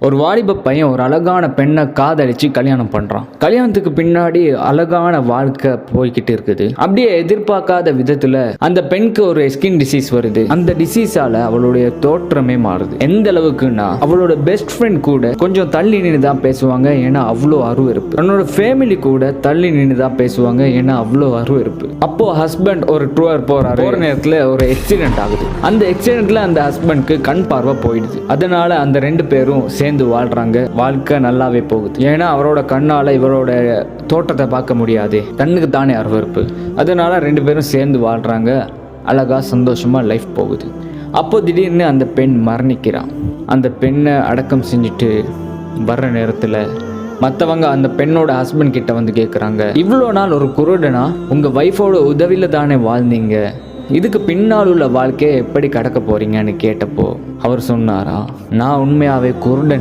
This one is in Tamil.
ஒரு வாலிப பையன் ஒரு அழகான பெண்ணை காதலிச்சு கல்யாணம் பண்றான். கல்யாணத்துக்கு பின்னாடி அழகான வாழ்க்கை போய்கிட்டு இருக்குது. அப்படியே எதிர்பார்க்காத விதத்துல அந்த பெண்ணுக்கு ஒரு ஸ்கின் டிசீஸ் வருது. அந்த டிசீஸால அவளுடைய தோற்றமே மாறுது. எந்த அளவுக்குன்னா அவளோட பெஸ்ட் ஃப்ரெண்ட் கூட கொஞ்சம் தள்ளி நின்று தான் பேசுவாங்க, ஏன்னா அவ்வளோ அருவருப்பு. தன்னோட ஃபேமிலி கூட தள்ளி நின்று தான் பேசுவாங்க, ஏன்னா அவ்வளோ அருவருப்பு. அப்போ ஹஸ்பண்ட் ஒரு டூர் போறாரு. போற நேரத்துல ஒரு ஆக்சிடென்ட் ஆகுது. அந்த ஆக்சிடென்ட்ல அந்த ஹஸ்பண்ட்க்கு கண் பார்வை போயிடுது. அதனால அந்த ரெண்டு பேரும் சேர்ந்து வாழ்றாங்க. வாழ்க்கை நல்லாவே போகுது. ஏன்னா அவரோட கண்ணால இவரோட தோட்டத்தை பார்க்க முடியாது, கண்ணுக்கு தானே அருவருப்பு. அதனால ரெண்டு பேரும் சேர்ந்து வாழ்றாங்க. அழகா சந்தோஷமா லைஃப் போகுது. அப்போ திடீர்னு அந்த பெண் மரணிக்கிறான். அந்த பெண்ணை அடக்கம் செஞ்சுட்டு வர்ற நேரத்தில் மற்றவங்க அந்த பெண்ணோட ஹஸ்பண்ட் கிட்ட வந்து கேட்குறாங்க, இவ்வளோ நாள் ஒரு குருடனா உங்கள் ஒய்ஃபோட உதவியில் தானே வாழ்ந்தீங்க, இதுக்கு பின்னால் உள்ள வாழ்க்கையை எப்படி கடக்க போறீங்கன்னு கேட்டப்போ அவர் சொன்னாரா, நான் உண்மையாகவே குருடன்